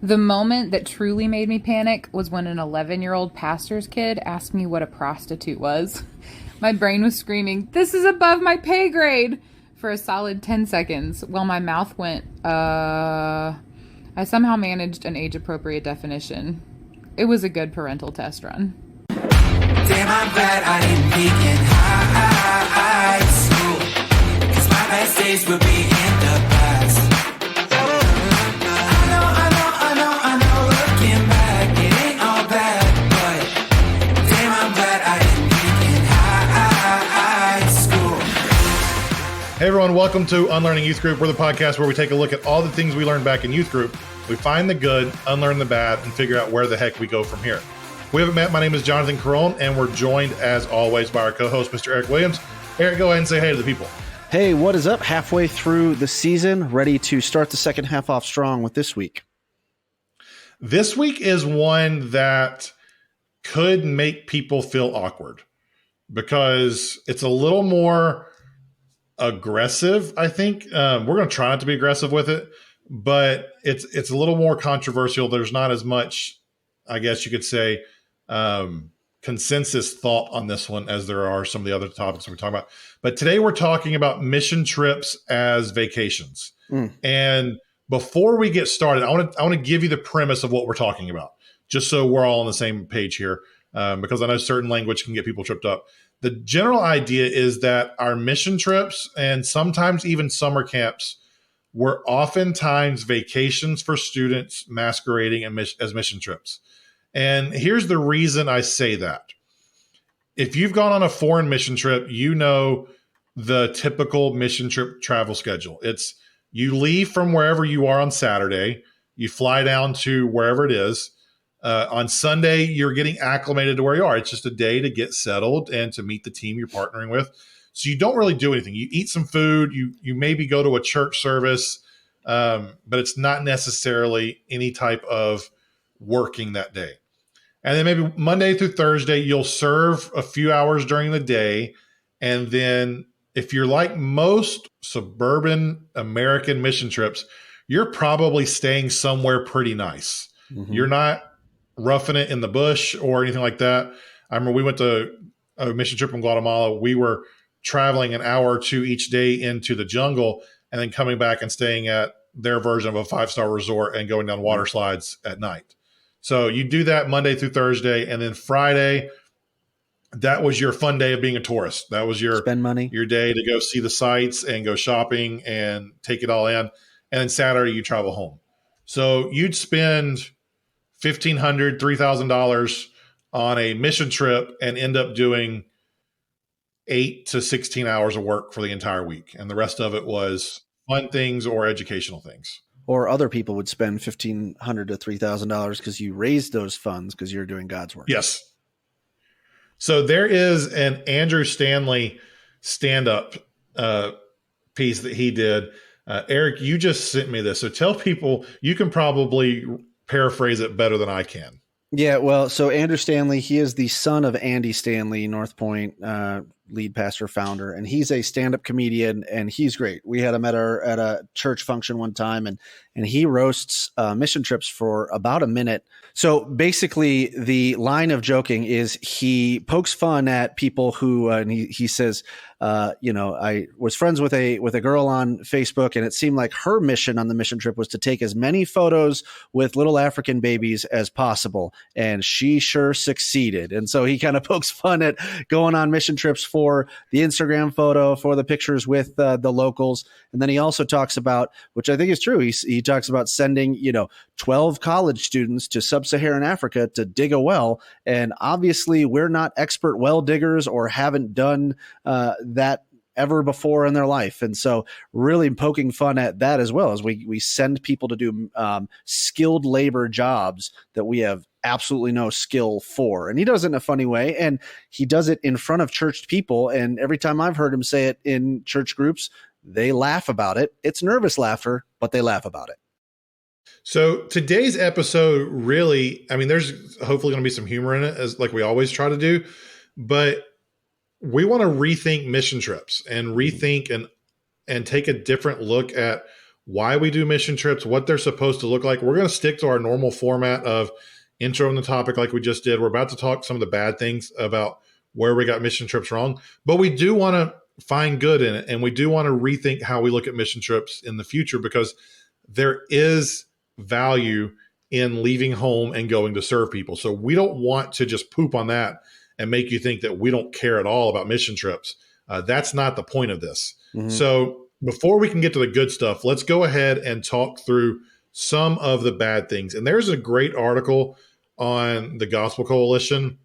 The moment that truly made me panic was when an 11-year-old pastor's kid asked me what a prostitute was. My brain was screaming, "This is above my pay grade!" for a solid 10 seconds, while my mouth went, I somehow managed an age-appropriate definition. It was a good parental test run. Damn, I'm glad I didn't peak in high school, 'cause my best days will be in the past. I know, looking back, it ain't all bad, but damn, I'm glad I didn't peak in high school. Hey everyone, welcome to Unlearning Youth Group. We're the podcast where we take a look at all the things we learned back in youth group. We find the good, unlearn the bad, and figure out where the heck we go from here. We haven't met. My name is Jonathan Carone, and we're joined, as always, by our co-host, Mr. Eric Williams. Eric, go ahead and say hey to the people. Hey, what is up? Halfway through the season, ready to start the second half off strong with this week. This week is one that could make people feel awkward because it's a little more aggressive, I think. We're going to try not to be aggressive with it, but it's a little more controversial. There's not as much, I guess you could say, consensus thought on this one as there are some of the other topics we're talking about. But today we're talking about mission trips as vacations. And before we get started, I want to give you the premise of what we're talking about, just so we're all on the same page here, because I know certain language can get people tripped up. The general idea is that our mission trips and sometimes even summer camps were oftentimes vacations for students masquerading as mission trips. And here's the reason I say that. If you've gone on a foreign mission trip, you know the typical mission trip travel schedule. It's you leave from wherever you are on Saturday, you fly down to wherever it is. On Sunday, you're getting acclimated to where you are. It's just a day to get settled and to meet the team you're partnering with. So you don't really do anything. You eat some food, you maybe go to a church service, but it's not necessarily any type of working that day. And then maybe Monday through Thursday, you'll serve a few hours during the day. And then if you're like most suburban American mission trips, you're probably staying somewhere pretty nice. Mm-hmm. You're not roughing it in the bush or anything like that. I remember we went to a mission trip in Guatemala. We were traveling an hour or two each day into the jungle and then coming back and staying at their version of a 5-star resort and going down water slides at night. So you do that Monday through Thursday, and then Friday, that was your fun day of being a tourist. That was your spend money, your day to go see the sights and go shopping and take it all in. And then Saturday you travel home. So you'd spend $1,500, $3,000 on a mission trip and end up doing 8 to 16 hours of work for the entire week. And the rest of it was fun things or educational things. Or other people would spend $1,500 to $3,000 because you raised those funds because you're doing God's work. Yes. So there is an Andrew Stanley stand-up piece that he did. Eric, you just sent me this. So tell people, you can probably paraphrase it better than I can. Yeah, well, so Andrew Stanley, he is the son of Andy Stanley, North Point lead pastor, founder, and he's a stand-up comedian, and he's great. We had him at a church function one time, and he roasts mission trips for about a minute. So basically, the line of joking is he pokes fun at people who, and he says, I was friends with a girl on Facebook, and it seemed like her mission on the mission trip was to take as many photos with little African babies as possible, and she sure succeeded. And so he kind of pokes fun at going on mission trips for the Instagram photo, for the pictures with the locals. And then he also talks about, which I think is true, he talks about sending 12 college students to sub-Saharan Africa to dig a well, and obviously we're not expert well diggers or haven't done that ever before in their life. And so really poking fun at that as well, as we send people to do skilled labor jobs that we have absolutely no skill for. And he does it in a funny way, and he does it in front of church people. And every time I've heard him say it in church groups, they laugh about it. It's nervous laughter, but they laugh about it. So today's episode really, there's hopefully going to be some humor in it, as like we always try to do, but we want to rethink mission trips and rethink and take a different look at why we do mission trips, what they're supposed to look like. We're going to stick to our normal format of intro on the topic like we just did. We're about to talk some of the bad things about where we got mission trips wrong, but we do want to find good in it. And we do want to rethink how we look at mission trips in the future, because there is value in leaving home and going to serve people. So we don't want to just poop on that and make you think that we don't care at all about mission trips. That's not the point of this. Mm-hmm. So before we can get to the good stuff, let's go ahead and talk through some of the bad things. And there's a great article on the Gospel Coalition.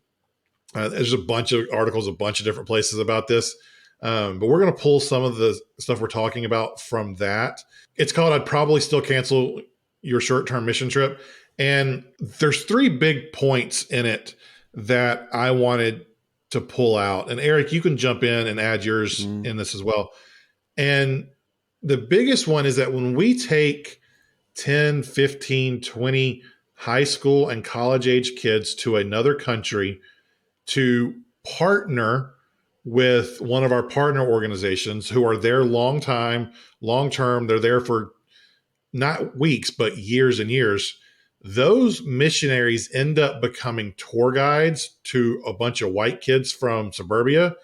There's a bunch of articles, a bunch of different places about this. But we're going to pull some of the stuff we're talking about from that. It's called I'd Probably Still Cancel Your Short-Term Mission Trip. And there's 3 big points in it that I wanted to pull out. And Eric, you can jump in and add yours in this as well. And the biggest one is that when we take 10, 15, 20 high school and college age kids to another country to partner with one of our partner organizations who are there long term, they're there for not weeks, but years and years. Those missionaries end up becoming tour guides to a bunch of white kids from suburbia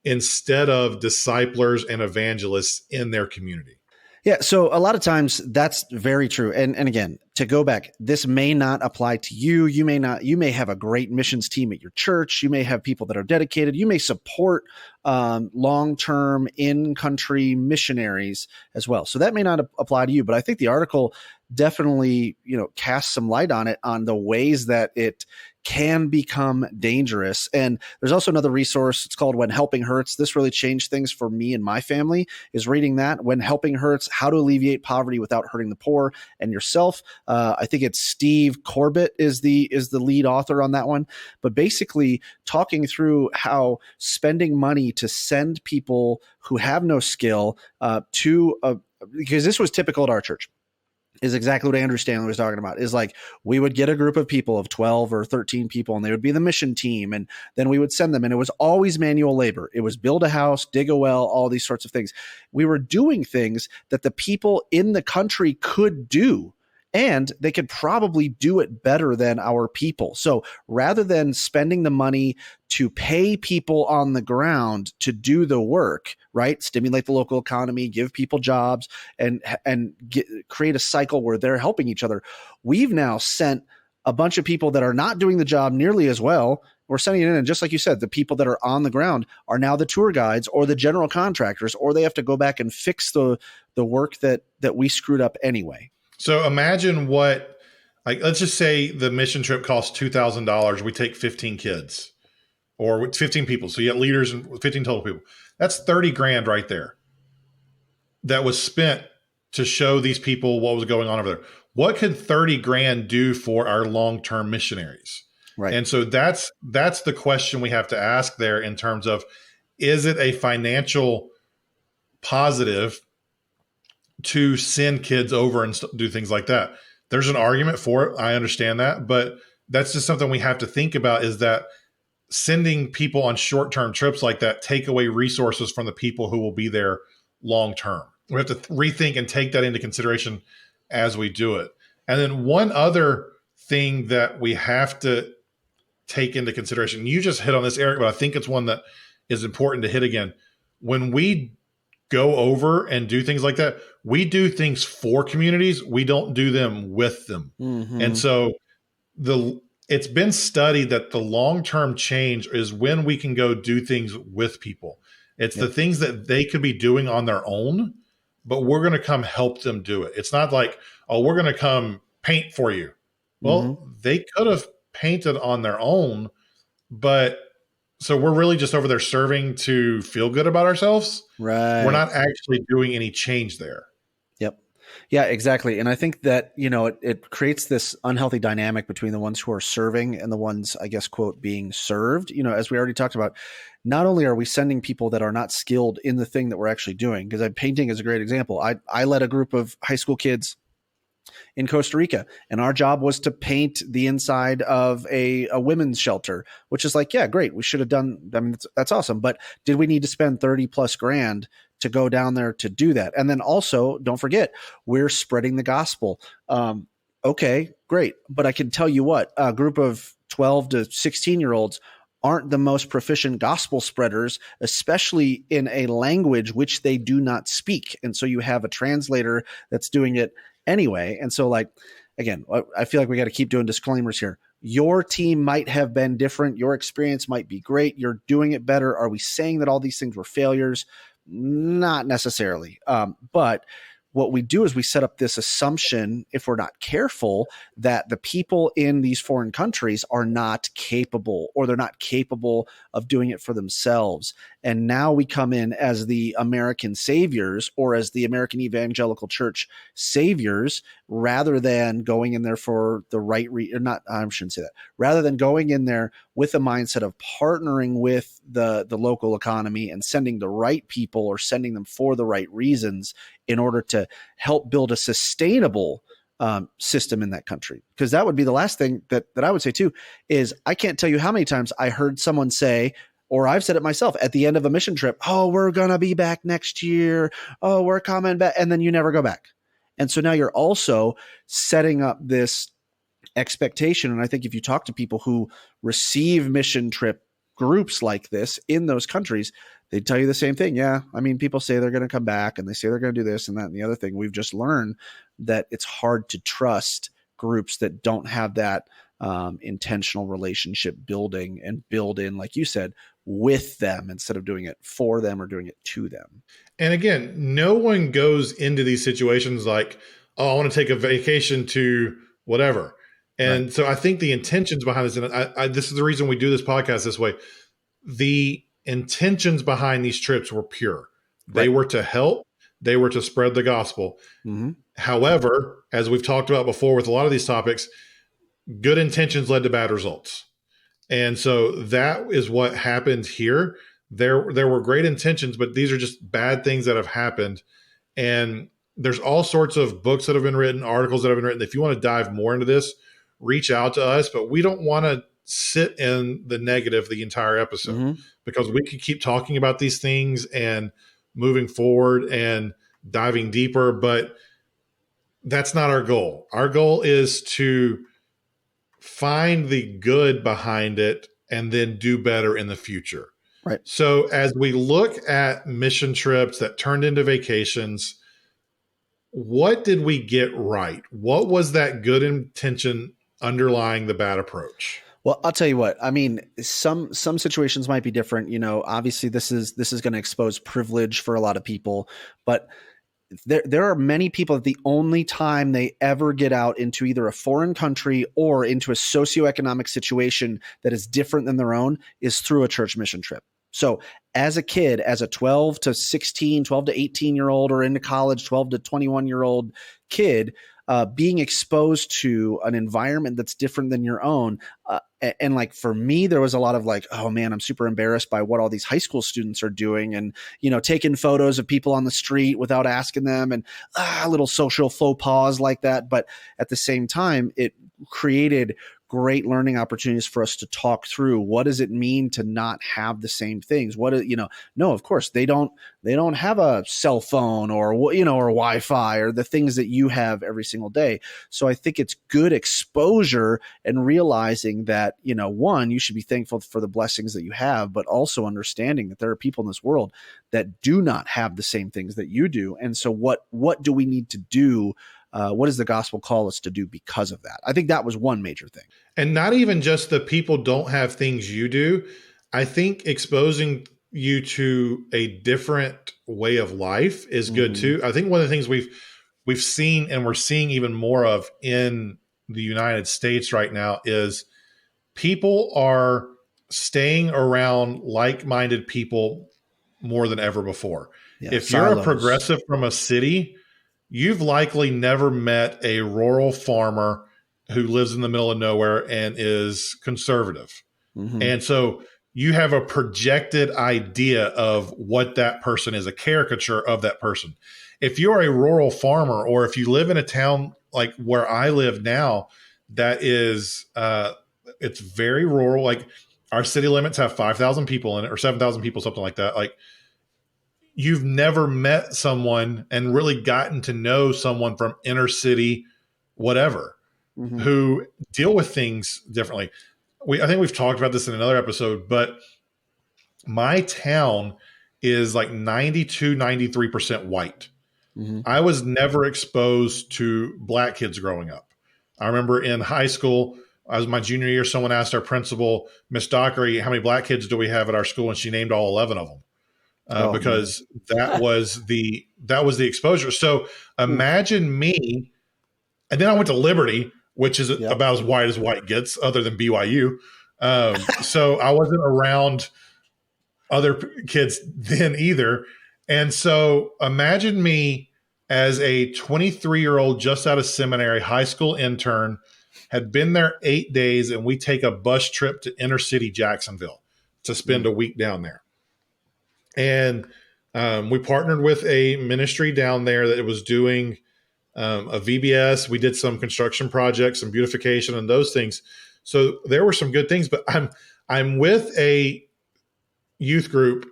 instead of disciplers and evangelists in their community. Yeah. So a lot of times that's very true. And again, to go back, this may not apply to you. You may have a great missions team at your church. You may have people that are dedicated. You may support long-term in-country missionaries as well. So that may not apply to you, but I think the article definitely, casts some light on it, on the ways that it can become dangerous. And there's also another resource. It's called When Helping Hurts. This really changed things for me and my family, is reading that. When Helping Hurts, How to Alleviate Poverty Without Hurting the Poor and Yourself. I think it's Steve Corbett is the lead author on that one. But basically talking through how spending money to send people who have no skill because this was typical at our church, is exactly what Andrew Stanley was talking about, is like we would get a group of people of 12 or 13 people, and they would be the mission team. And then we would send them, and it was always manual labor. It was build a house, dig a well, all these sorts of things. We were doing things that the people in the country could do, and they could probably do it better than our people. So rather than spending the money to pay people on the ground to do the work, right? Stimulate the local economy, give people jobs, and create a cycle where they're helping each other. We've now sent a bunch of people that are not doing the job nearly as well. We're sending it in, and just like you said, the people that are on the ground are now the tour guides or the general contractors, or they have to go back and fix the work that we screwed up anyway. So imagine let's just say the mission trip costs $2,000. We take 15 kids or 15 people. So you have leaders and 15 total people. That's $30,000 right there that was spent to show these people what was going on over there. What could $30,000 do for our long-term missionaries? Right. And so that's the question we have to ask there, in terms of, is it a financial positive to send kids over and do things like that? There's an argument for it. I understand that, but that's just something we have to think about, is that sending people on short-term trips like that take away resources from the people who will be there long-term. We have to rethink and take that into consideration as we do it. And then one other thing that we have to take into consideration, you just hit on this, Eric, but I think it's one that is important to hit again. When we go over and do things like that, we do things for communities. We don't do them with them. Mm-hmm. And so it's been studied that the long-term change is when we can go do things with people. It's the things that they could be doing on their own, but we're going to come help them do it. It's not like, oh, we're going to come paint for you. Well, they could have painted on their own, but so we're really just over there serving to feel good about ourselves. Right. We're not actually doing any change there. Yep. Yeah, exactly. And I think that, it creates this unhealthy dynamic between the ones who are serving and the ones, I guess, quote, being served. As we already talked about, not only are we sending people that are not skilled in the thing that we're actually doing, because painting is a great example. I led a group of high school kids in Costa Rica, and our job was to paint the inside of a women's shelter, which is like, yeah, great. We should have done, that's awesome. But did we need to spend 30 plus grand to go down there to do that. And then also, don't forget, we're spreading the gospel. Okay, great. But I can tell you what, a group of 12 to 16-year-olds aren't the most proficient gospel spreaders, especially in a language which they do not speak. And so you have a translator that's doing it anyway. And so, like, again, I feel like we got to keep doing disclaimers here. Your team might have been different. Your experience might be great. You're doing it better. Are we saying that all these things were failures? Not necessarily. But what we do is we set up this assumption, if we're not careful, that the people in these foreign countries are not capable, or they're not capable of doing it for themselves. And now we come in as the American saviors, or as the American evangelical church saviors, rather than going in there for the right I shouldn't say that. Rather than going in there with a mindset of partnering with the local economy and sending the right people, or sending them for the right reasons, in order to help build a sustainable system in that country. Because that would be the last thing that I would say too, is I can't tell you how many times I heard someone say, or I've said it myself at the end of a mission trip, oh, we're going to be back next year. Oh, we're coming back. And then you never go back. And so now you're also setting up this expectation. And I think if you talk to people who receive mission trip groups like this in those countries, they tell you the same thing. Yeah, I mean, people say they're going to come back, and they say they're going to do this and that and the other thing. We've just learned that it's hard to trust groups that don't have that intentional relationship building and build in, like you said, with them, instead of doing it for them or doing it to them. And again, no one goes into these situations like, oh, I want to take a vacation to whatever. And so I think the intentions behind this, and this is the reason we do this podcast this way. The intentions behind these trips were pure. They were to help. They were to spread the gospel. Mm-hmm. However, as we've talked about before with a lot of these topics, good intentions led to bad results. And so that is what happened here. There were great intentions, but these are just bad things that have happened. And there's all sorts of books that have been written, articles that have been written. If you want to dive more into this, reach out to us, but we don't want to sit in the negative the entire episode, because we could keep talking about these things and moving forward and diving deeper, but that's not our goal. Our goal is to find the good behind it and then do better in the future. Right. So as we look at mission trips that turned into vacations, what did we get right? What was that good intention underlying the bad approach? Well, I'll tell you what, I mean, some situations might be different. You know, obviously this is going to expose privilege for a lot of people, but there are many people that the only time they ever get out into either a foreign country or into a socioeconomic situation that is different than their own is through a church mission trip. So as a kid, as a 12 to 16, 12 to 18-year-old, or into college, 12 to 21-year-old kid, being exposed to an environment that's different than your own. And like for me, there was a lot of like, oh man, I'm super embarrassed by what all these high school students are doing, and, you know, taking photos of people on the street without asking them, and little social faux pas like that. But at the same time, it created great learning opportunities for us to talk through, what does it mean to not have the same things? No, of course they don't have a cell phone or, you know, or Wi-Fi or the things that you have every single day. So I think it's good exposure and realizing that, you know, one, you should be thankful for the blessings that you have, but also understanding that there are people in this world that do not have the same things that you do. And so what do we need to do? What does the gospel call us to do because of that? I think that was one major thing. And not even just the people don't have things you do. I think exposing you to a different way of life is good too. I think one of the things we've seen, and we're seeing even more of in the United States right now, is people are staying around like-minded people more than ever before. Yeah, if silos. You're a progressive from a city, you've likely never met a rural farmer who lives in the middle of nowhere and is conservative. And so you have a projected idea of what that person is, a caricature of that person. If you're a rural farmer, or if you live in a town like where I live now, that is, it's very rural. Like our city limits have 5,000 people in it, or 7,000 people, something like that. Like you've never met someone and really gotten to know someone from inner city, whatever, who deal with things differently. I think we've talked about this in another episode, but my town is like 92, 93% white. I was never exposed to black kids growing up. I remember in high school, as my junior year, someone asked our principal, Miss Dockery, how many black kids do we have at our school? And she named all 11 of them because that was the exposure. So imagine me. And then I went to Liberty, which is about as white gets, other than BYU. So I wasn't around other kids then either. And so imagine me as a 23-year-old, just out of seminary, high school intern, had been there 8 days, and we take a bus trip to inner city Jacksonville to spend a week down there. And we partnered with a ministry down there that was doing a VBS. We did some construction projects, some beautification and those things. So there were some good things, but I'm with a youth group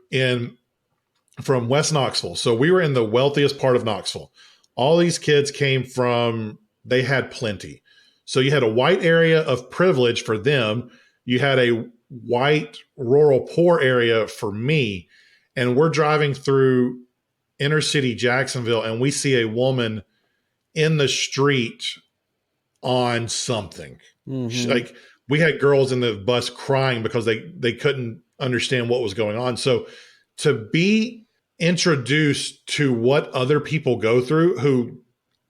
from West Knoxville. So we were in the wealthiest part of Knoxville. All these kids they had plenty. So you had a white area of privilege for them. You had a white rural poor area for me. And we're driving through inner city Jacksonville, and we see a woman in the street on something. Like, we had girls in the bus crying because they couldn't understand what was going on. So to be introduced to what other people go through who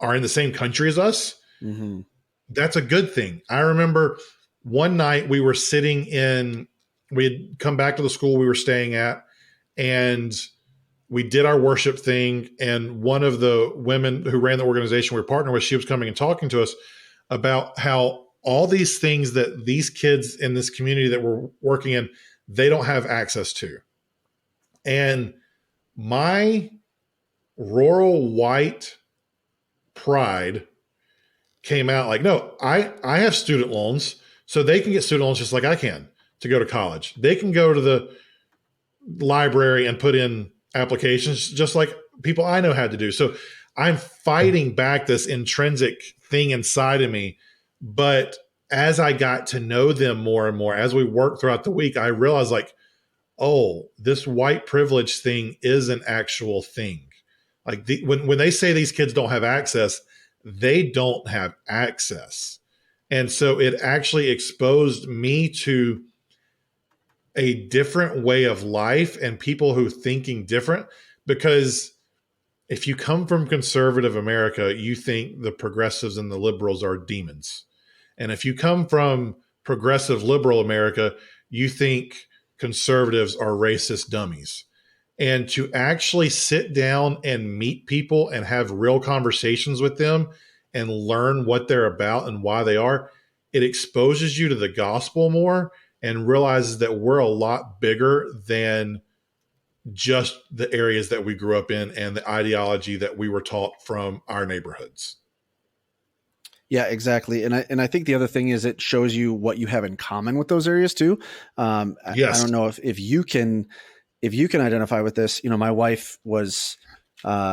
are in the same country as us, that's a good thing. I remember one night we had come back to the school we were staying at, and we did our worship thing. And one of the women who ran the organization we were partnering with, she was coming and talking to us about how all these things that these kids in this community that we're working in, they don't have access to. And my rural white pride came out like, no, I have student loans, so they can get student loans just like I can to go to college. They can go to the library and put in applications just like people I know had to do. So I'm fighting back this intrinsic thing inside of me. But as I got to know them more and more, as we worked throughout the week, I realized like, oh, this white privilege thing is an actual thing. Like when they say these kids don't have access, they don't have access. And so it actually exposed me to a different way of life and people who thinking different, because if you come from conservative America, you think the progressives and the liberals are demons. And if you come from progressive liberal America, you think conservatives are racist dummies. And to actually sit down and meet people and have real conversations with them and learn what they're about and why they are, it exposes you to the gospel more and realizes that we're a lot bigger than just the areas that we grew up in and the ideology that we were taught from our neighborhoods. Yeah, exactly. And I think the other thing is it shows you what you have in common with those areas too. Yes. I don't know if you can identify with this. You know, my wife was,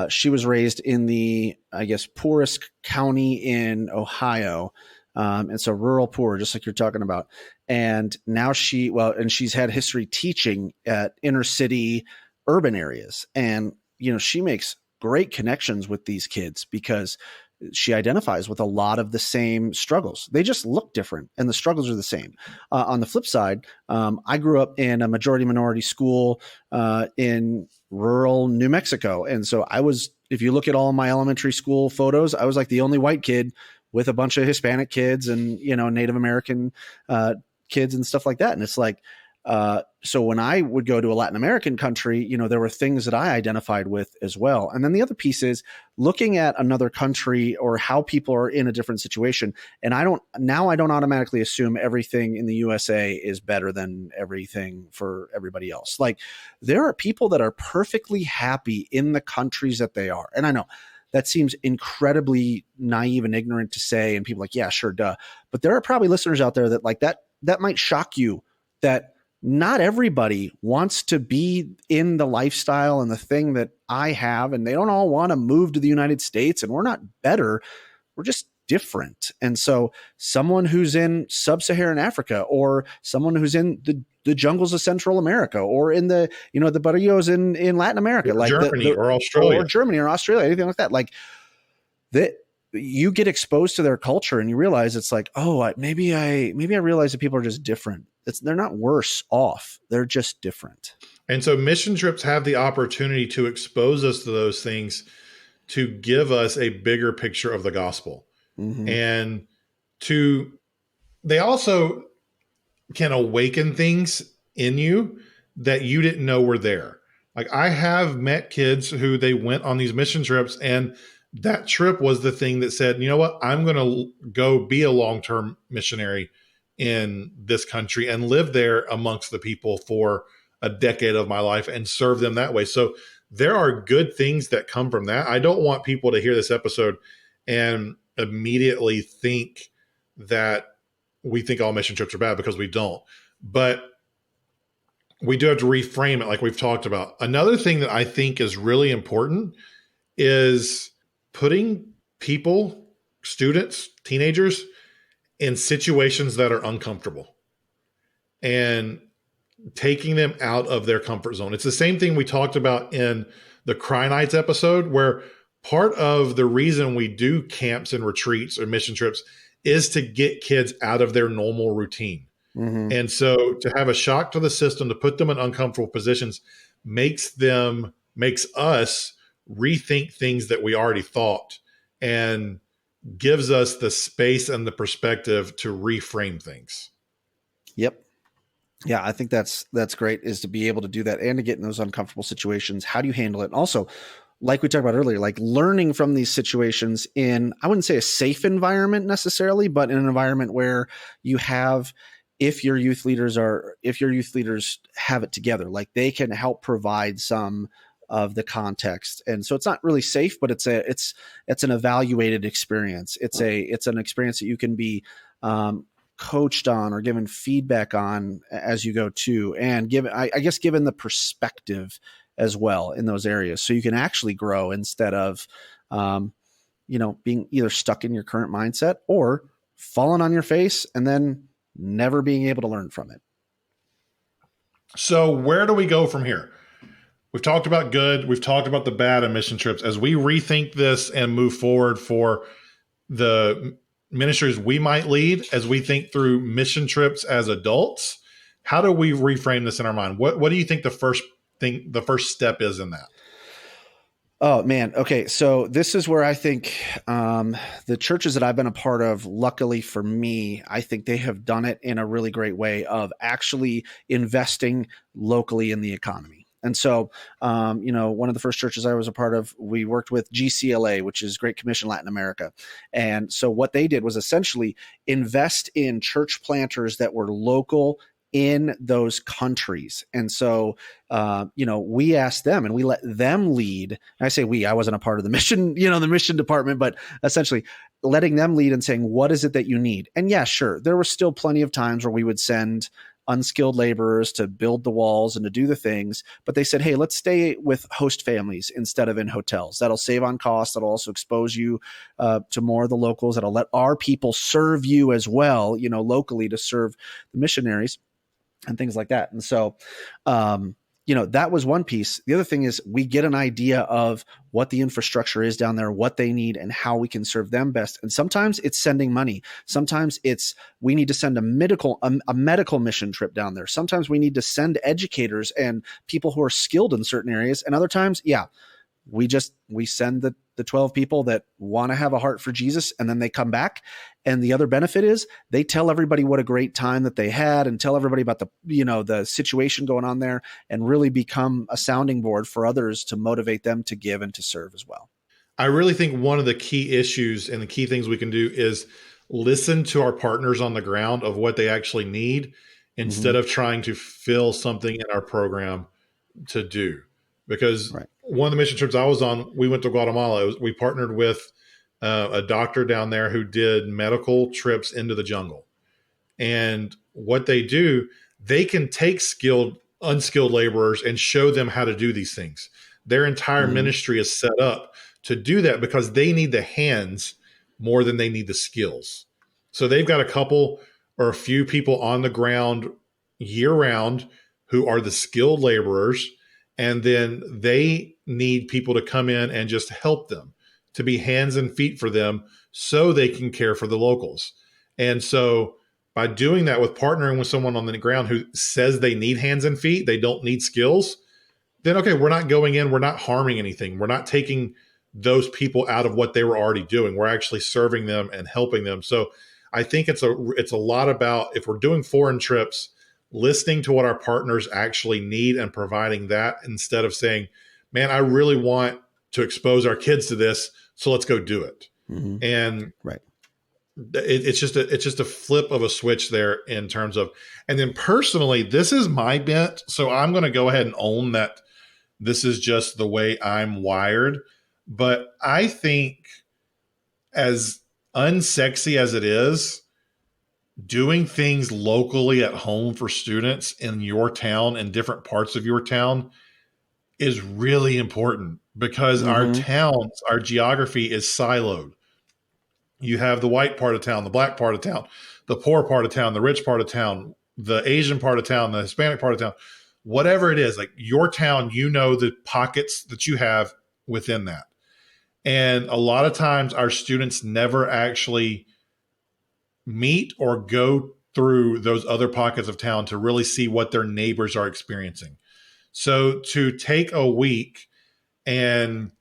she was raised in the, I guess, poorest county in Ohio. And so rural poor, just like you're talking about. And now she's had history teaching at inner city urban areas. And, you know, she makes great connections with these kids because she identifies with a lot of the same struggles. They just look different and the struggles are the same. On the flip side, I grew up in a majority minority school in rural New Mexico. And so if you look at all of my elementary school photos, I was like the only white kid with a bunch of Hispanic kids and, you know, Native American kids and stuff like that. And it's like, so when I would go to a Latin American country, you know, there were things that I identified with as well. And then the other piece is looking at another country or how people are in a different situation. And I don't automatically assume everything in the USA is better than everything for everybody else. Like there are people that are perfectly happy in the countries that they are. And I know that seems incredibly naive and ignorant to say. And people are like, yeah, sure, duh. But there are probably listeners out there that like that might shock you that not everybody wants to be in the lifestyle and the thing that I have, and they don't all want to move to the United States, and we're not better. We're just different. And so someone who's in sub-Saharan Africa, or someone who's in the jungles of Central America, or in the, the barrios in Latin America, like Germany or Australia, or Germany or Australia, anything like that, like that, you get exposed to their culture and you realize it's like, oh, maybe I realize that people are just different. They're not worse off. They're just different. And so mission trips have the opportunity to expose us to those things, to give us a bigger picture of the gospel. Mm-hmm. And they also can awaken things in you that you didn't know were there. Like, I have met kids who they went on these mission trips, and that trip was the thing that said, you know what, I'm going to go be a long-term missionary in this country and live there amongst the people for a decade of my life and serve them that way. So there are good things that come from that. I don't want people to hear this episode and immediately think that we think all mission trips are bad, because we don't. But we do have to reframe it, like we've talked about. Another thing that I think is really important is putting people, students, teenagers, in situations that are uncomfortable and taking them out of their comfort zone. It's the same thing we talked about in the Cry Nights episode, where part of the reason we do camps and retreats or mission trips is to get kids out of their normal routine. Mm-hmm. And so to have a shock to the system, to put them in uncomfortable positions, makes us rethink things that we already thought, and gives us the space and the perspective to reframe things. Yep. Yeah, I think that's great, is to be able to do that and to get in those uncomfortable situations. How do you handle it? And also, like we talked about earlier, like learning from these situations in, I wouldn't say a safe environment necessarily, but in an environment where you have, if your youth leaders have it together, like they can help provide some of the context. And so it's not really safe, but it's an evaluated experience. It's an experience that you can be coached on or given feedback on as you go to, and given the perspective as well in those areas, so you can actually grow instead of being either stuck in your current mindset or falling on your face and then never being able to learn from it. So where do we go from here? We've talked about good. We've talked about the bad in mission trips. As we rethink this and move forward for the ministries we might lead, as we think through mission trips as adults, how do we reframe this in our mind? What do you think the first step is in that? Oh, man. Okay. So this is where I think the churches that I've been a part of, luckily for me, I think they have done it in a really great way of actually investing locally in the economy. And so, one of the first churches I was a part of, we worked with GCLA, which is Great Commission Latin America. And so what they did was essentially invest in church planters that were local in those countries. And so, we asked them and we let them lead. And I say I wasn't a part of the mission, the mission department, but essentially letting them lead and saying, what is it that you need? And yeah, sure, there were still plenty of times where we would send unskilled laborers to build the walls and to do the things. But they said, hey, let's stay with host families instead of in hotels. That'll save on costs. That'll also expose you to more of the locals. That'll let our people serve you as well, locally, to serve the missionaries and things like that. And so, that was one piece. The other thing is we get an idea of what the infrastructure is down there, what they need, and how we can serve them best. And sometimes it's sending money. Sometimes it's we need to send a medical mission trip down there. Sometimes we need to send educators and people who are skilled in certain areas. And other times, we send the 12 people that want to have a heart for Jesus, and then they come back. And the other benefit is they tell everybody what a great time that they had, and tell everybody about the situation going on there, and really become a sounding board for others to motivate them to give and to serve as well. I really think one of the key issues and the key things we can do is listen to our partners on the ground of what they actually need, instead of trying to fill something in our program to do. Because one of the mission trips I was on, we went to Guatemala. We partnered with a doctor down there who did medical trips into the jungle. And what they do, they can take unskilled laborers and show them how to do these things. Their entire ministry is set up to do that because they need the hands more than they need the skills. So they've got a couple or a few people on the ground year round who are the skilled laborers, and then they need people to come in and just help them, to be hands and feet for them so they can care for the locals. And so by doing that, with partnering with someone on the ground who says they need hands and feet, they don't need skills, then okay, we're not going in, we're not harming anything. We're not taking those people out of what they were already doing. We're actually serving them and helping them. So I think it's a lot about, if we're doing foreign trips, listening to what our partners actually need and providing that, instead of saying, man, I really want to expose our kids to this, so let's go do it. And right. It's just a flip of a switch there in terms of, and then personally, this is my bent. So I'm going to go ahead and own that this is just the way I'm wired. But I think, as unsexy as it is, doing things locally at home for students in your town and different parts of your town is really important, because our towns, our geography is siloed. You have the white part of town, the black part of town, the poor part of town, the rich part of town, the Asian part of town, the Hispanic part of town, whatever it is, like your town, you know, the pockets that you have within that. And a lot of times our students never actually meet or go through those other pockets of town to really see what their neighbors are experiencing. So to take a week and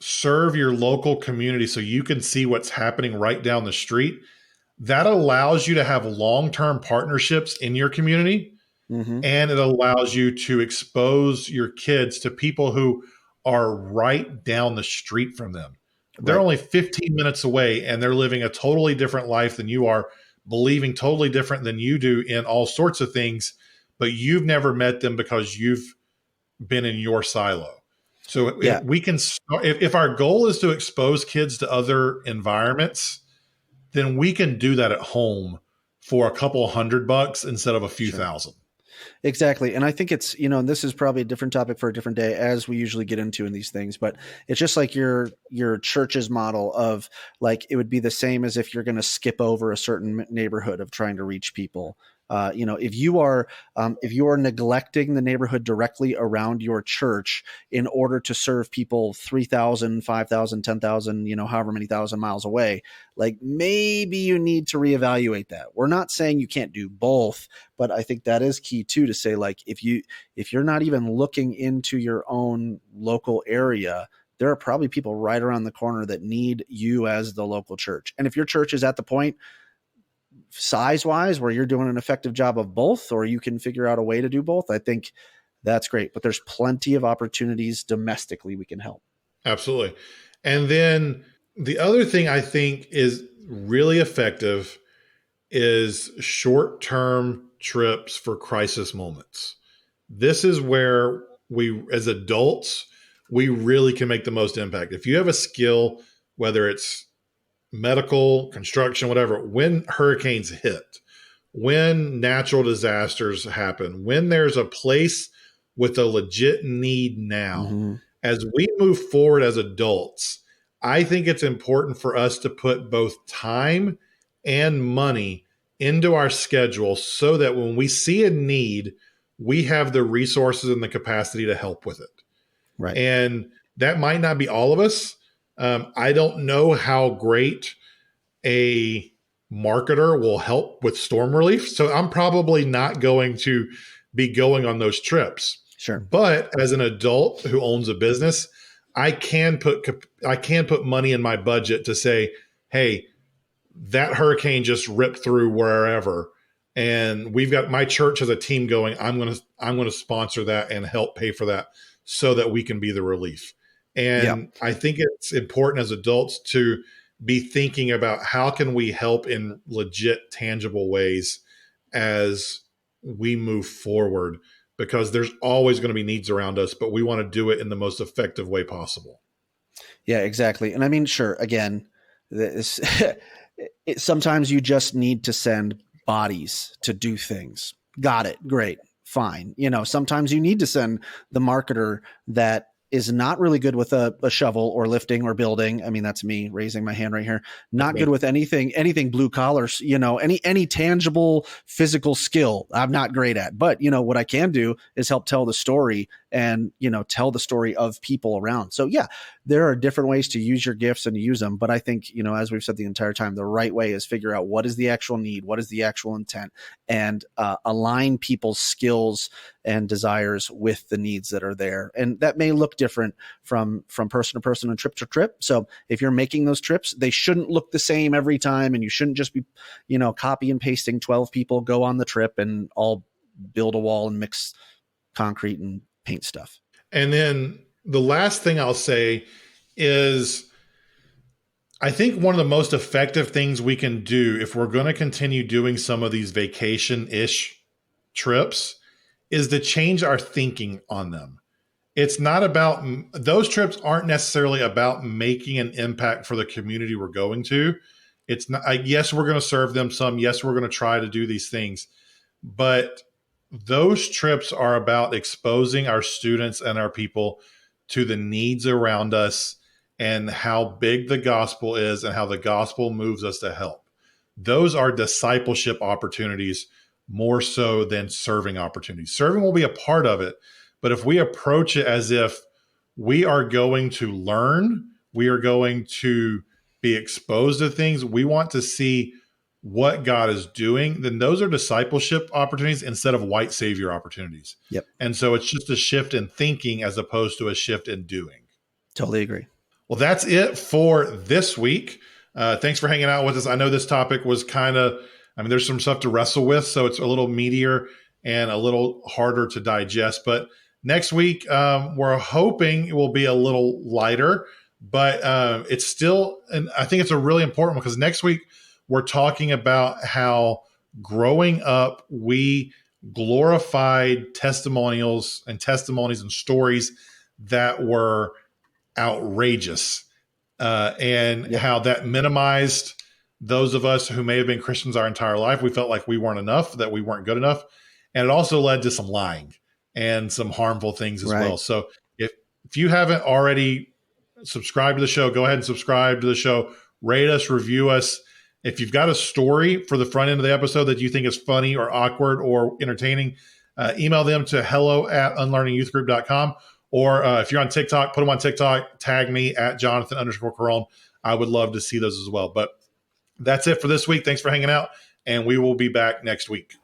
serve your local community so you can see what's happening right down the street, that allows you to have long-term partnerships in your community. And it allows you to expose your kids to people who are right down the street from them. They're only 15 minutes away, and they're living a totally different life than you are, believing totally different than you do in all sorts of things, but you've never met them because you've been in your silo. So if we can, if our goal is to expose kids to other environments, then we can do that at home for a couple $100 instead of a few thousand. Exactly. And I think it's, you know, and this is probably a different topic for a different day, as we usually get into in these things, but it's just like your church's model of, like, it would be the same as if you're going to skip over a certain neighborhood of trying to reach people. You know, if you are neglecting the neighborhood directly around your church in order to serve people 3,000, 5,000, 10,000, you know, however many thousand miles away, like, maybe you need to reevaluate that. We're not saying you can't do both, but I think that is key too, to say, like, if you're not even looking into your own local area, there are probably people right around the corner that need you as the local church. And if your church is at the point, size wise, where you're doing an effective job of both, or you can figure out a way to do both, I think that's great. But there's plenty of opportunities domestically we can help. Absolutely. And then the other thing I think is really effective is short-term trips for crisis moments. This is where we, as adults, we really can make the most impact. If you have a skill, whether it's medical, construction, whatever, when hurricanes hit, when natural disasters happen, when there's a place with a legit need now, as we move forward as adults, I think it's important for us to put both time and money into our schedule so that when we see a need, we have the resources and the capacity to help with it. Right. And that might not be all of us. I don't know how great a marketer will help with storm relief. So I'm probably not going to be going on those trips. Sure. But as an adult who owns a business, I can put money in my budget to say, hey, that hurricane just ripped through wherever, and we've got, my church has a team going, I'm going to sponsor that and help pay for that so that we can be the relief. And I think it's important as adults to be thinking about how can we help in legit, tangible ways as we move forward, because there's always going to be needs around us, but we want to do it in the most effective way possible. Yeah, exactly. And I mean, sure, again, sometimes you just need to send bodies to do things. Got it. Great. Fine. Sometimes you need to send the marketer that is not really good with a shovel or lifting or building. I mean, that's me raising my hand right here. Not good with anything blue collars, any tangible physical skill I'm not great at. But, what I can do is help tell the story and, tell the story of people around. So yeah, there are different ways to use your gifts and use them. But I think, as we've said the entire time, the right way is figure out what is the actual need, what is the actual intent, and align people's skills and desires with the needs that are there. And that may look different from person to person and trip to trip. So if you're making those trips, they shouldn't look the same every time. And you shouldn't just be, copy and pasting 12 people go on the trip and all build a wall and mix concrete and paint stuff. And then the last thing I'll say is I think one of the most effective things we can do if we're going to continue doing some of these vacation-ish trips is to change our thinking on them. It's not about, those trips aren't necessarily about making an impact for the community we're going to. It's not, yes, we're going to serve them some. Yes, we're going to try to do these things. But those trips are about exposing our students and our people to the needs around us and how big the gospel is and how the gospel moves us to help. Those are discipleship opportunities more so than serving opportunities. Serving will be a part of it, but if we approach it as if we are going to learn, we are going to be exposed to things, we want to see what God is doing, then those are discipleship opportunities instead of white savior opportunities. Yep. And so it's just a shift in thinking as opposed to a shift in doing. Totally agree. Well, that's it for this week. Thanks for hanging out with us. I know this topic was there's some stuff to wrestle with, so it's a little meatier and a little harder to digest. But next week, we're hoping it will be a little lighter, but it's still, and I think it's a really important one because next week we're talking about how growing up, we glorified testimonies and stories that were outrageous and how that minimized those of us who may have been Christians our entire life. We felt like we weren't enough, that we weren't good enough. And it also led to some lying and some harmful things as well. So if you haven't already subscribed to the show, go ahead and subscribe to the show, rate us, review us. If you've got a story for the front end of the episode that you think is funny or awkward or entertaining, email them to hello@unlearningyouthgroup.com. Or if you're on TikTok, put them on TikTok, tag me at Jonathan_Caron. I would love to see those as well. But that's it for this week. Thanks for hanging out, and we will be back next week.